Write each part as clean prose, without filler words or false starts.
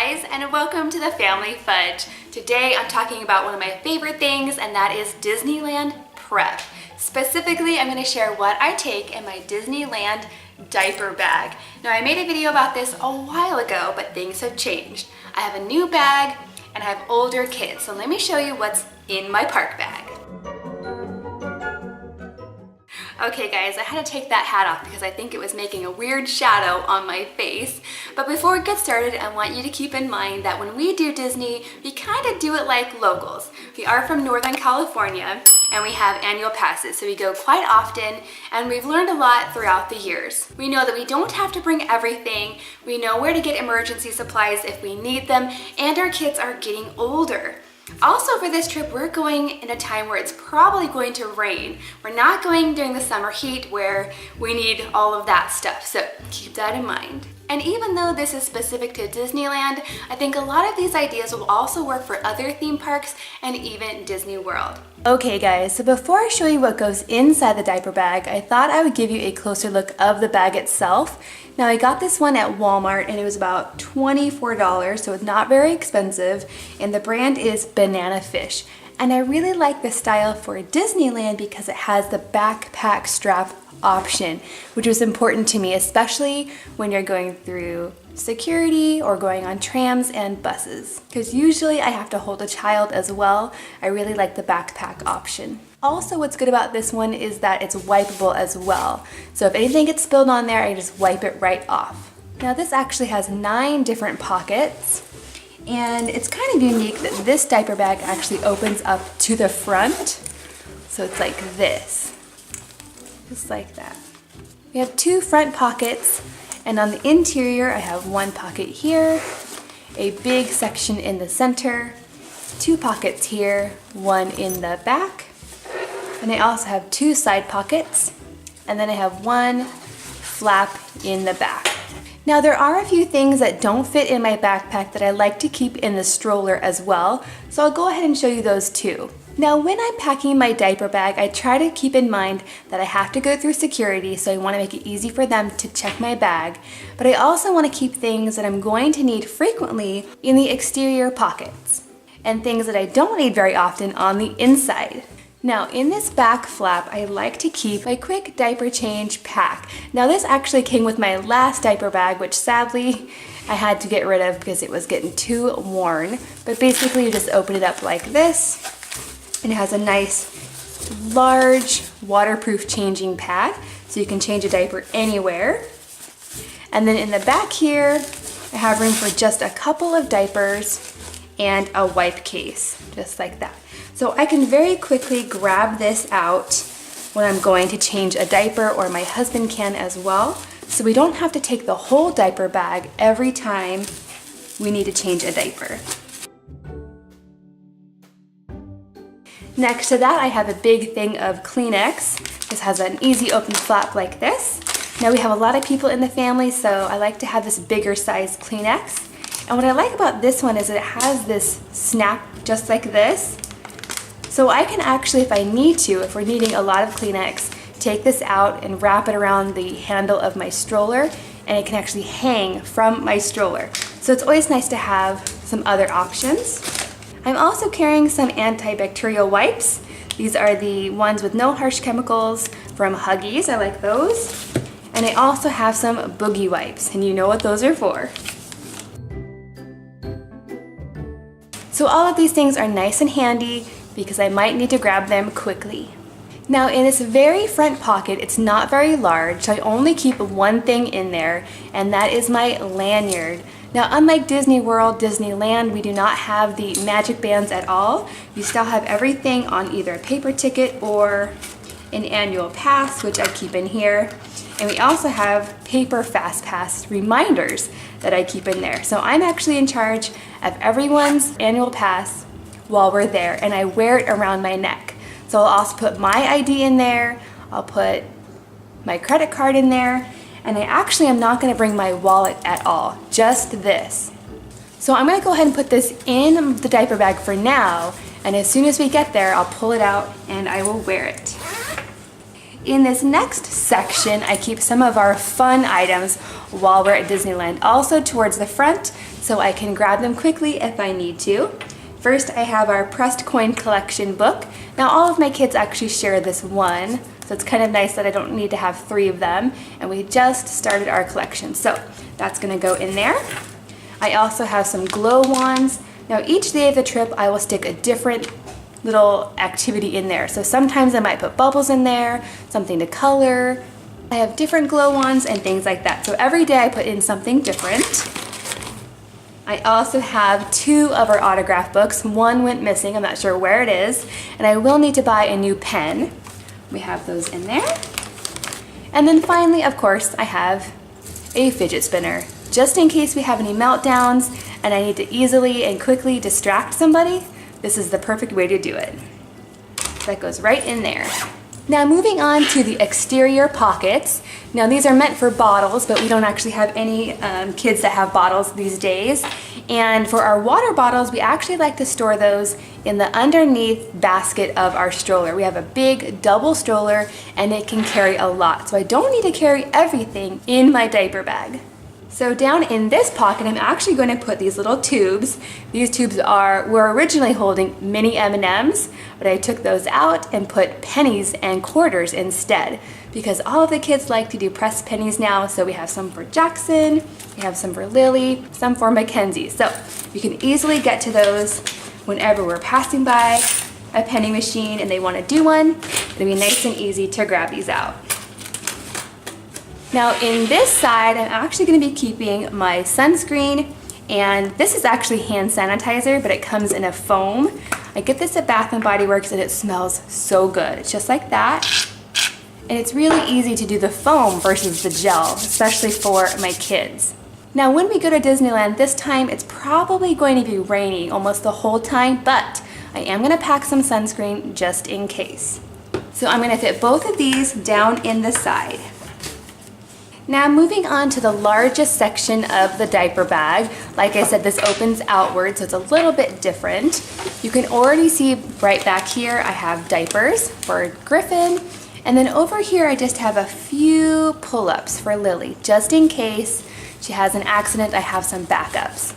guys, and welcome to the Family Fudge. Today I'm talking about one of my favorite things, and that is Disneyland prep. Specifically, I'm going to share what I take in my Disneyland diaper bag. Now, I made a video about this a while ago, but things have changed. I have a new bag and I have older kids, so let me show you what's in my park bag. Okay guys, I had to take that hat off because I think it was making a weird shadow on my face. But before we get started, I want you to keep in mind that when we do Disney, we kind of do it like locals. We are from Northern California and we have annual passes, so we go quite often, and we've learned a lot throughout the years. We know that we don't have to bring everything, we know where to get emergency supplies if we need them, and our kids are getting older. Also, for this trip, we're going in a time where it's probably going to rain. We're not going during the summer heat where we need all of that stuff, so keep that in mind. And even though this is specific to Disneyland, I think a lot of these ideas will also work for other theme parks and even Disney World. Okay guys, so before I show you what goes inside the diaper bag, I thought I would give you a closer look of the bag itself. Now, I got this one at Walmart and it was about $24, so it's not very expensive, and the brand is Banana Fish. And I really like the style for Disneyland because it has the backpack strap option, which was important to me, especially when you're going through security or going on trams and buses, because usually I have to hold a child as well. I really like the backpack option. Also, what's good about this one is that it's wipeable as well. So if anything gets spilled on there, I just wipe it right off. Now, this actually has 9 different pockets, and it's kind of unique that this diaper bag actually opens up to the front. So it's like this, just like that. We have 2 front pockets, and on the interior, I have 1 pocket here, a big section in the center, 2 pockets here, 1 in the back, and I also have 2 side pockets, and then I have 1 flap in the back. Now, there are a few things that don't fit in my backpack that I like to keep in the stroller as well, so I'll go ahead and show you those too. Now, when I'm packing my diaper bag, I try to keep in mind that I have to go through security, so I want to make it easy for them to check my bag, but I also want to keep things that I'm going to need frequently in the exterior pockets, and things that I don't need very often on the inside. Now, in this back flap, I like to keep my quick diaper change pack. Now, this actually came with my last diaper bag, which sadly I had to get rid of because it was getting too worn. But basically, you just open it up like this, and it has a nice, large, waterproof changing pad, so you can change a diaper anywhere. And then in the back here, I have room for just a couple of diapers and a wipe case, just like that. So I can very quickly grab this out when I'm going to change a diaper, or my husband can as well. So we don't have to take the whole diaper bag every time we need to change a diaper. Next to that, I have a big thing of Kleenex. This has an easy open flap like this. Now, we have a lot of people in the family, so I like to have this bigger size Kleenex. And what I like about this one is that it has this snap just like this. So I can actually, if I need to, if we're needing a lot of Kleenex, take this out and wrap it around the handle of my stroller, and it can actually hang from my stroller. So it's always nice to have some other options. I'm also carrying some antibacterial wipes. These are the ones with no harsh chemicals from Huggies. I like those. And I also have some boogie wipes, and you know what those are for. So all of these things are nice and handy because I might need to grab them quickly. Now, in this very front pocket, it's not very large, so I only keep 1 thing in there, and that is my lanyard. Now, unlike Disney World, Disneyland, we do not have the magic bands at all. We still have everything on either a paper ticket or an annual pass, which I keep in here. And we also have paper fast pass reminders that I keep in there. So I'm actually in charge of everyone's annual pass while we're there, and I wear it around my neck. So I'll also put my ID in there, I'll put my credit card in there, and I actually am not going to bring my wallet at all, just this. So I'm going to go ahead and put this in the diaper bag for now, and as soon as we get there, I'll pull it out and I will wear it. In this next section, I keep some of our fun items while we're at Disneyland, also towards the front, so I can grab them quickly if I need to. First, I have our pressed coin collection book. Now, all of my kids actually share this one, so it's kind of nice that I don't need to have 3 of them, and we just started our collection, so that's gonna go in there. I also have some glow wands. Now, each day of the trip, I will stick a different little activity in there. So sometimes I might put bubbles in there, something to color. I have different glow wands and things like that. So every day I put in something different. I also have 2 of our autograph books. One went missing, I'm not sure where it is, and I will need to buy a new pen. We have those in there. And then finally, of course, I have a fidget spinner. Just in case we have any meltdowns and I need to easily and quickly distract somebody, this is the perfect way to do it. So that goes right in there. Now moving on to the exterior pockets. Now these are meant for bottles, but we don't actually have any kids that have bottles these days. And for our water bottles, we actually like to store those in the underneath basket of our stroller. We have a big double stroller and it can carry a lot. So I don't need to carry everything in my diaper bag. So down in this pocket, I'm actually going to put these little tubes. These tubes were originally holding mini M&Ms, but I took those out and put pennies and quarters instead, because all of the kids like to do pressed pennies now. So we have some for Jackson, we have some for Lily, some for Mackenzie. So you can easily get to those whenever we're passing by a penny machine and they want to do one. It'll be nice and easy to grab these out. Now in this side, I'm actually going to be keeping my sunscreen, and this is actually hand sanitizer, but it comes in a foam. I get this at Bath & Body Works and it smells so good. It's just like that. And it's really easy to do the foam versus the gel, especially for my kids. Now when we go to Disneyland this time, it's probably going to be raining almost the whole time, but I am going to pack some sunscreen just in case. So I'm going to fit both of these down in the side. Now moving on to the largest section of the diaper bag. Like I said, this opens outward, so it's a little bit different. You can already see right back here, I have diapers for Griffin. And then over here, I just have a few pull-ups for Lily, just in case she has an accident, I have some backups.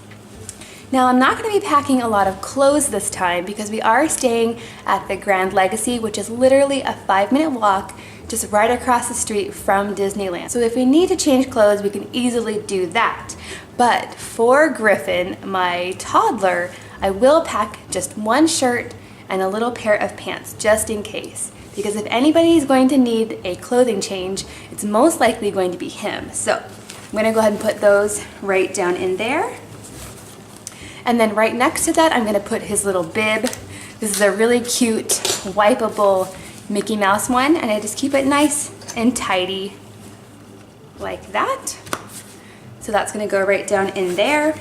Now I'm not going to be packing a lot of clothes this time because we are staying at the Grand Legacy, which is literally a 5-minute walk just right across the street from Disneyland. So if we need to change clothes, we can easily do that. But for Griffin, my toddler, I will pack just one shirt and a little pair of pants just in case. Because if anybody is going to need a clothing change, it's most likely going to be him. So I'm gonna go ahead and put those right down in there. And then right next to that, I'm gonna put his little bib. This is a really cute, wipeable Mickey Mouse one, and I just keep it nice and tidy like that. So that's gonna go right down in there.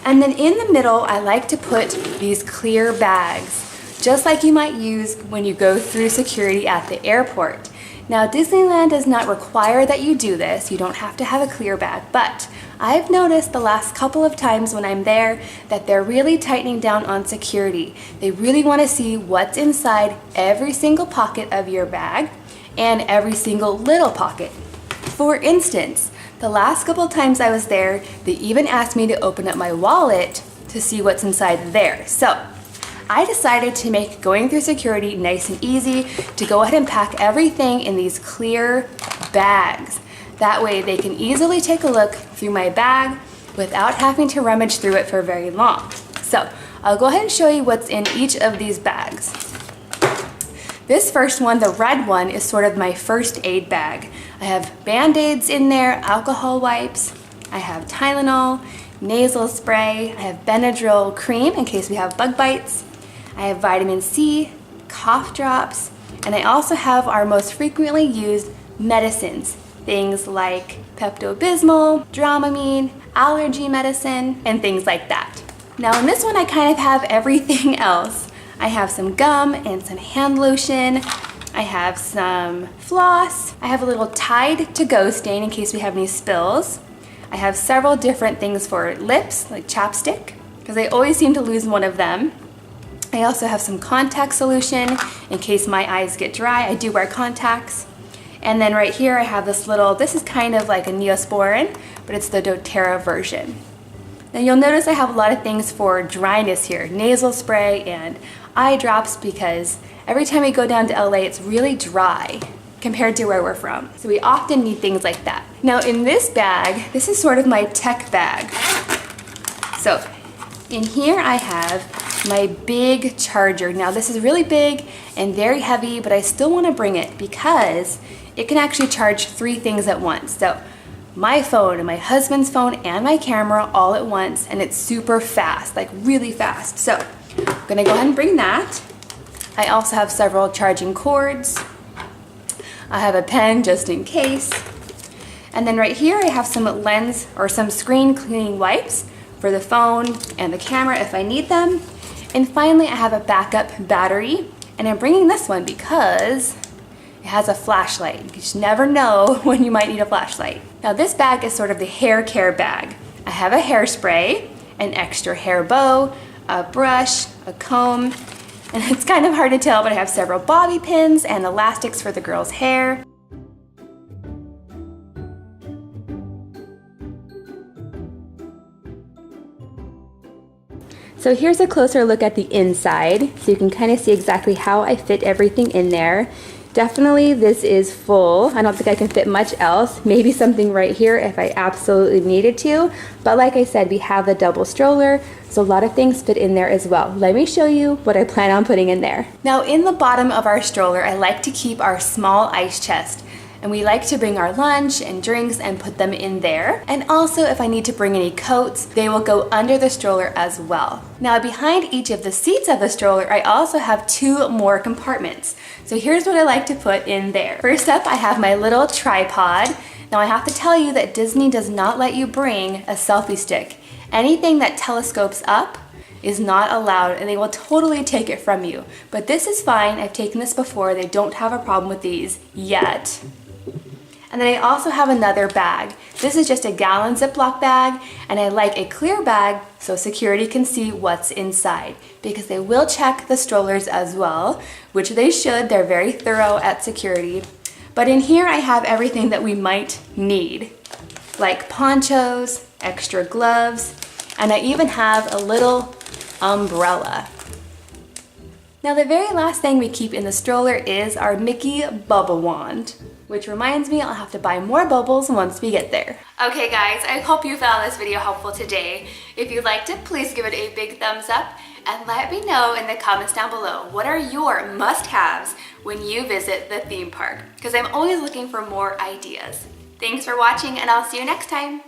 And then in the middle, I like to put these clear bags, just like you might use when you go through security at the airport. Now, Disneyland does not require that you do this. You don't have to have a clear bag, but I've noticed the last couple of times when I'm there that they're really tightening down on security. They really want to see what's inside every single pocket of your bag and every single little pocket. For instance, the last couple of times I was there, they even asked me to open up my wallet to see what's inside there. So I decided to make going through security nice and easy, to go ahead and pack everything in these clear bags. That way they can easily take a look through my bag without having to rummage through it for very long. So I'll go ahead and show you what's in each of these bags. This first one, the red one, is sort of my first aid bag. I have Band-Aids in there, alcohol wipes, I have Tylenol, nasal spray, I have Benadryl cream in case we have bug bites, I have vitamin C, cough drops, and I also have our most frequently used medicines, things like Pepto-Bismol, Dramamine, allergy medicine, and things like that. Now in this one I kind of have everything else. I have some gum and some hand lotion, I have some floss, I have a little Tide to go stain in case we have any spills. I have several different things for lips, like chapstick, because I always seem to lose one of them. I also have some contact solution in case my eyes get dry. I do wear contacts. And then right here I have this is kind of like a Neosporin, but it's the doTERRA version. Now you'll notice I have a lot of things for dryness here, nasal spray and eye drops, because every time we go down to LA it's really dry compared to where we're from. So we often need things like that. Now in this bag, this is sort of my tech bag. So in here I have my big charger. Now this is really big and very heavy, but I still want to bring it because it can actually charge 3 things at once. So my phone and my husband's phone and my camera all at once, and it's super fast, like really fast. So I'm gonna go ahead and bring that. I also have several charging cords. I have a pen just in case. And then right here I have some lens or some screen cleaning wipes for the phone and the camera if I need them. And finally I have a backup battery, and I'm bringing this one because it has a flashlight. You just never know when you might need a flashlight. Now this bag is sort of the hair care bag. I have a hairspray, an extra hair bow, a brush, a comb, and it's kind of hard to tell, but I have several bobby pins and elastics for the girl's hair. So here's a closer look at the inside, so you can kind of see exactly how I fit everything in there. Definitely this is full. I don't think I can fit much else. Maybe something right here if I absolutely needed to. But like I said, we have the double stroller, so a lot of things fit in there as well. Let me show you what I plan on putting in there. Now in the bottom of our stroller, I like to keep our small ice chest. And we like to bring our lunch and drinks and put them in there. And also if I need to bring any coats, they will go under the stroller as well. Now behind each of the seats of the stroller, I also have 2 more compartments. So here's what I like to put in there. First up, I have my little tripod. Now I have to tell you that Disney does not let you bring a selfie stick. Anything that telescopes up is not allowed, and they will totally take it from you. But this is fine. I've taken this before. They don't have a problem with these yet. And then I also have another bag. This is just a gallon Ziploc bag, and I like a clear bag so security can see what's inside, because they will check the strollers as well, which they should. They're very thorough at security. But in here I have everything that we might need, like ponchos, extra gloves, and I even have a little umbrella. Now the very last thing we keep in the stroller is our Mickey bubble wand. Which reminds me, I'll have to buy more bubbles once we get there. Okay guys, I hope you found this video helpful today. If you liked it, please give it a big thumbs up and let me know in the comments down below, what are your must-haves when you visit the theme park? Because I'm always looking for more ideas. Thanks for watching, and I'll see you next time.